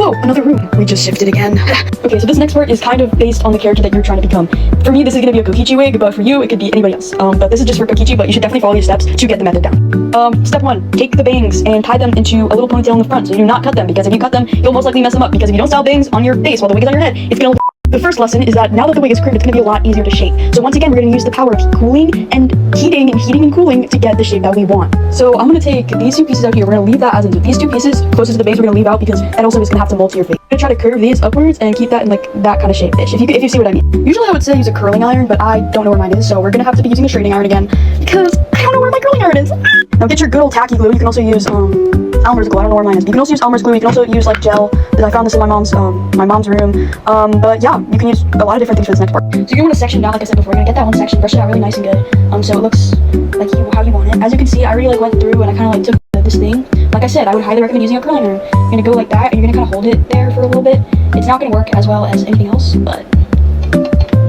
Whoa, another room. We just shifted again. Okay, so this next part is kind of based on the character that you're trying to become. For me, this is gonna be a Kokichi wig, but for you, it could be anybody else. But this is just for Kokichi, but you should definitely follow these steps to get the method down. Step 1, take the bangs and tie them into a little ponytail in the front. So you do not cut them, because if you cut them, you'll most likely mess them up, because if you don't style bangs on your face while the wig is on your head, it's gonna look. The first lesson is that now that the wig is curved, it's going to be a lot easier to shape. So once again, we're going to use the power of cooling and heating and cooling to get the shape that we want. So I'm going to take these two pieces out here. We're going to leave that as in these two pieces closest to the base. We're going to leave out because that also is going to have to mold to your face. I'm going to try to curve these upwards and keep that in like that kind of shape-ish, if you see what I mean. Usually I would say use a curling iron, but I don't know where mine is, so we're going to have to be using a straightening iron again because I don't know where my curling iron is. Now get your good old tacky glue. You can also use Elmer's glue. I don't know where mine is. You can also use Elmer's glue. You can also use like gel. I found this in my mom's room. But yeah, you can use a lot of different things for this next part. So you want to section down, like I said before. You're gonna get that one section, brush it out really nice and good. So it looks like how you want it. As you can see, I already like went through and I kind of like took this thing. Like I said, I would highly recommend using a curling iron. You're gonna go like that, and you're gonna kind of hold it there for a little bit. It's not gonna work as well as anything else, but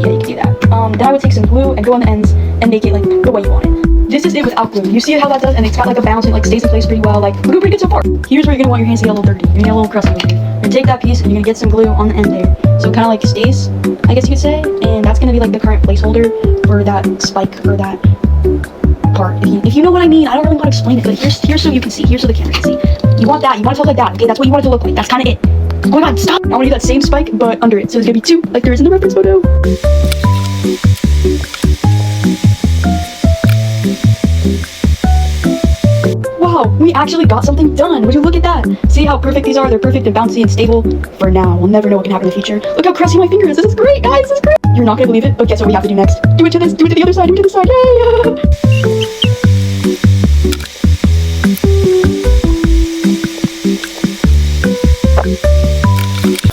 yeah, you can do that. Then I would take some glue and go on the ends and make it like the way you want it. This is it without glue. You see how that does, and it's got like a bounce and it like stays in place pretty well. Like we're doing pretty good so far. Here's where you're gonna want your hands to get a little dirty. You're gonna get a little crusty over here. You're gonna take that piece and you're gonna get some glue on the end there, so it kind of like stays, I guess you could say. And that's gonna be like the current placeholder for that spike or that part. If you know what I mean, I don't really want to explain it, but here's so you can see. Here's so the camera can see. You want that. You want it to look like that. Okay, that's what you want it to look like. That's kind of it. Oh my God, stop! I want to do that same spike, but under it. So it's gonna be 2, like there is in the reference photo. Wow, we actually got something done. Would you look at that? See how perfect these are? They're perfect and bouncy and stable for now. We'll never know what can happen in the future. Look how crusty my finger is. This is great, guys. This is great. You're not gonna believe it, but guess what we have to do next? Do it to this. Do it to the other side. Do it to the side. Yay!